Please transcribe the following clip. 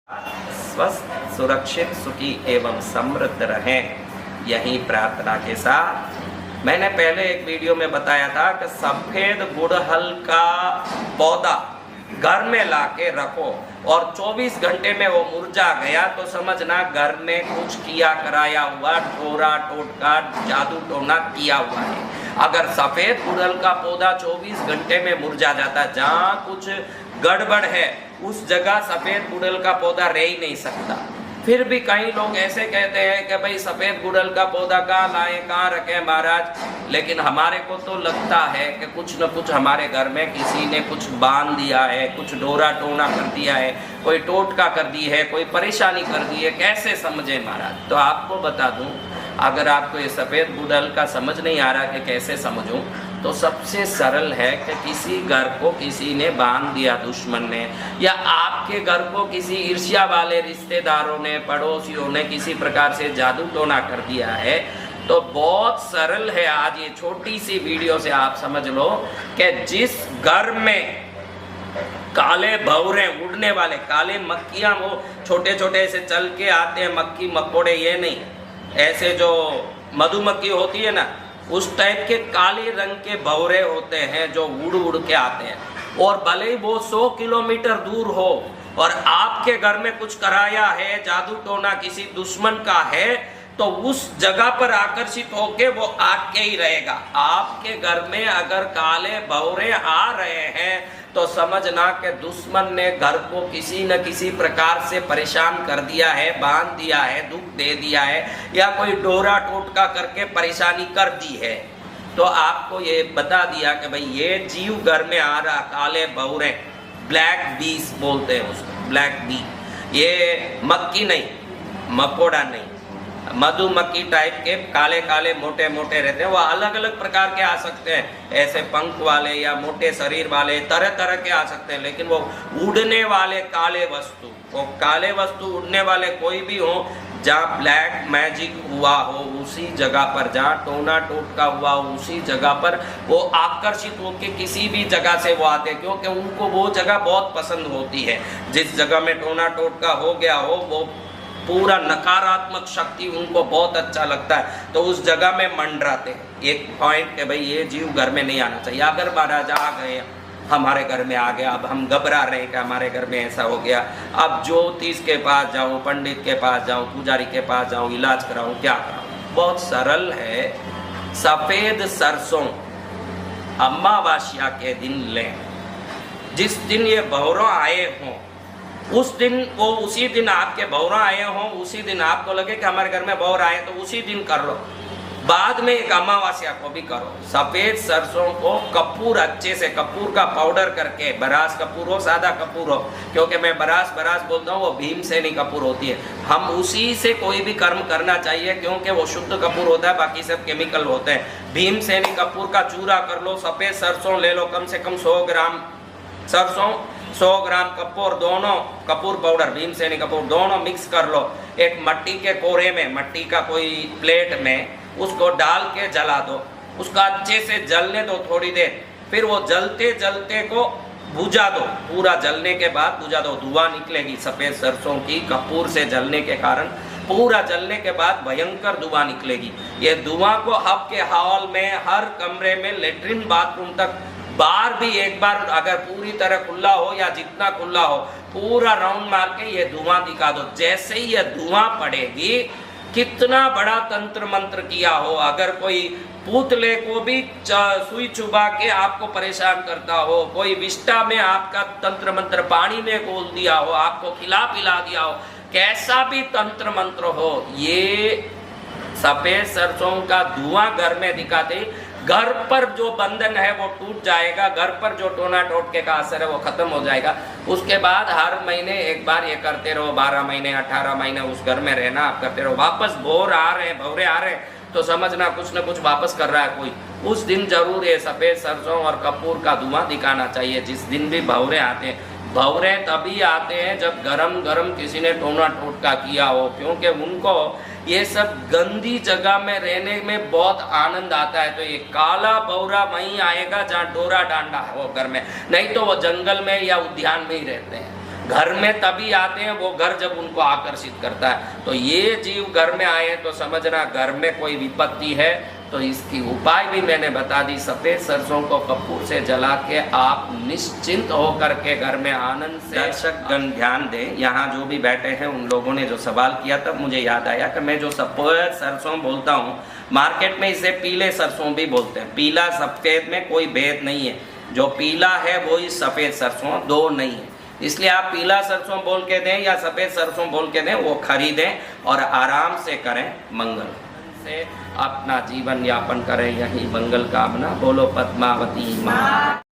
स्वस्थ, सुरक्षित, सुखी एवं समृद्ध रहें, यही प्रार्थना के साथ मैंने पहले एक वीडियो में बताया था कि सफ़ेद गुड़हल का पौधा घर में लाके रखो और 24 घंटे में वो मुरझा गया तो समझना घर में कुछ किया कराया हुआ, टोरा टोटका, जादू टोना किया हुआ है। अगर सफ़ेद गुड़हल का पौधा 24 घंटे में मुरझा जाता, जहाँ कुछ गड़बड़ है उस जगह सफ़ेद गुड़हल का पौधा रह ही नहीं सकता। फिर भी कई लोग ऐसे कहते हैं कि भाई सफ़ेद गुड़हल का पौधा कहाँ लाएं, कहाँ रखें महाराज, लेकिन हमारे को तो लगता है कि कुछ न कुछ हमारे घर में किसी ने कुछ बांध दिया है, कुछ डोरा टोना कर दिया है, कोई टोटका कर दी है, कोई परेशानी कर दी है। कैसे समझे महाराज? तो आपको बता दूं, अगर आपको ये सफ़ेद गुड़हल का समझ नहीं आ रहा कि कैसे समझूं, तो सबसे सरल है कि किसी घर को किसी ने बांध दिया, दुश्मन ने, या आपके घर को किसी ईर्ष्या वाले रिश्तेदारों ने, पड़ोसियों ने किसी प्रकार से जादू टोना कर दिया है, तो बहुत सरल है। आज ये छोटी सी वीडियो से आप समझ लो कि जिस घर में काले भंवरे उड़ने वाले, काले मक्खियाँ, वो छोटे छोटे ऐसे चल के आते हैं, मक्खी मकोड़े, ये नहीं, ऐसे जो मधुमक्खी होती है ना, उस टाइप के काले रंग के भंवरे होते हैं जो उड़ उड़ के आते हैं। और भले ही वो 100 किलोमीटर दूर हो और आपके घर में कुछ कराया है, जादू टोना किसी दुश्मन का है, तो उस जगह पर आकर्षित होके वो आके ही रहेगा। आपके घर में अगर काले भंवरे आ रहे हैं तो समझना कि दुश्मन ने घर को किसी न किसी प्रकार से परेशान कर दिया है, बांध दिया है, दुख दे दिया है, या कोई डोरा टोटका करके परेशानी कर दी है। तो आपको ये बता दिया कि भाई ये जीव घर में आ रहा, काले भंवरे, ब्लैक बीस बोलते हैं उसको, ब्लैक बी, ये मक्खी नहीं, मकोड़ा नहीं, मधुमक्खी टाइप के काले काले मोटे मोटे रहते हैं। वो अलग अलग प्रकार के आ सकते हैं, ऐसे पंख वाले या मोटे शरीर वाले, तरह तरह के आ सकते हैं, लेकिन वो उड़ने वाले काले वस्तु, वो काले वस्तु उड़ने वाले कोई भी हो, जहाँ ब्लैक मैजिक हुआ हो उसी जगह पर, जहाँ टोना टोटका हुआ हो उसी जगह पर वो आकर्षित होकर किसी भी जगह से वो आते हैं, क्योंकि उनको वो जगह बहुत पसंद होती है। जिस जगह में टोना टोटका हो गया हो वो पूरा नकारात्मक शक्ति उनको बहुत अच्छा लगता है, तो उस जगह में मंडराते हैं। एक पॉइंट है भाई, ये जीव घर में नहीं आना चाहिए। अगर महाराज आ गए, हमारे घर में आ गया, अब हम घबरा रहे हैं कि हमारे घर में ऐसा हो गया, अब ज्योतिष के पास जाऊं, पंडित के पास जाऊं, पुजारी के पास जाऊं, इलाज कराऊं, क्या कराऊं? बहुत सरल है। सफ़ेद सरसों अमावस्या के दिन लें। जिस दिन ये भंवरे आए हों उस दिन, वो उसी दिन आपके भंवरे आए हों, उसी दिन आपको लगे कि हमारे घर में भंवरे आए, तो उसी दिन कर लो। बाद में एक अमावस्या को भी करो। सफ़ेद सरसों को कपूर, अच्छे से कपूर का पाउडर करके, बरास कपूर हो, सादा कपूर हो, क्योंकि मैं बरास बोलता हूँ, वो भीमसेनी कपूर होती है, हम उसी से कोई भी कर्म करना चाहिए, क्योंकि वो शुद्ध कपूर होता है, बाकी सब केमिकल होते हैं। भीमसेनी कपूर का चूरा कर लो, सफ़ेद सरसों ले लो, कम से कम 100 ग्राम सरसों, 100 ग्राम कपूर, दोनों कपूर पाउडर, भीमसेनी कपूर, दोनों मिक्स कर लो। एक मिट्टी के कोरे में, मिट्टी का कोई प्लेट में उसको डाल के जला दो, उसका अच्छे से जलने दो थोड़ी देर, फिर वो जलते जलते को बुझा दो, पूरा जलने के बाद बुझा दो, धुआं निकलेगी सफ़ेद सरसों की, कपूर से जलने के कारण पूरा जलने के बाद भयंकर धुआं निकलेगी। ये धुआं को आपके हॉल में, हर कमरे में, लेटरिन बाथरूम तक, बाहर भी एक बार अगर पूरी तरह खुला हो या जितना खुला हो, पूरा राउंड मार के ये धुआं दिखा दो। जैसे ही ये धुआं पड़ेगी, कितना बड़ा तंत्र मंत्र किया हो, अगर कोई पुतले को भी सुई चुबा के आपको परेशान करता हो, कोई विष्ठा में आपका तंत्र मंत्र पानी में घोल दिया हो, आपको खिला पिला दिया हो, कैसा भी तंत्र मंत्र हो, ये सफ़ेद सरसों का धुआं घर में दिखाते घर पर जो बंधन है वो टूट जाएगा, घर पर जो टोना टोटके का असर है वो खत्म हो जाएगा। उसके बाद हर महीने एक बार ये करते रहो, 12 महीने 18 महीने उस घर में रहना आप करते रहो। वापस भंवरे आ रहे हैं तो समझना कुछ न कुछ वापस कर रहा है कोई, उस दिन जरूर ये सफ़ेद सरसों और कपूर का धुआं दिखाना चाहिए। जिस दिन भी भंवरे आते हैं, भंवरे तभी आते हैं जब गरम गरम किसी ने टोना टोटका किया हो, क्योंकि उनको ये सब गंदी जगह में रहने में बहुत आनंद आता है। तो ये काला भंवरा वहीं आएगा जहाँ डोरा डांडा है वो घर में, नहीं तो वो जंगल में या उद्यान में ही रहते हैं। घर में तभी आते हैं वो घर जब उनको आकर्षित करता है। तो ये जीव घर में आए हैं तो समझना घर में कोई विपत्ति है। तो इसकी उपाय भी मैंने बता दी। सफ़ेद सरसों को कपूर से जला के आप निश्चिंत होकर के घर में आनंद से। दर्शकगण ध्यान दें, यहाँ जो भी बैठे हैं उन लोगों ने जो सवाल किया तब मुझे याद आया कि मैं जो सफ़ेद सरसों बोलता हूँ, मार्केट में इसे पीले सरसों भी बोलते हैं। पीला सफ़ेद में कोई भेद नहीं है, जो पीला है वही सफ़ेद सरसों, दो नहीं है। इसलिए आप पीला सरसों बोल के दें या सफ़ेद सरसों बोल के दें, वो खरीदें और आराम से करें, मंगल से अपना जीवन यापन करें। यही मंगल कामना। बोलो पद्मावती माँ।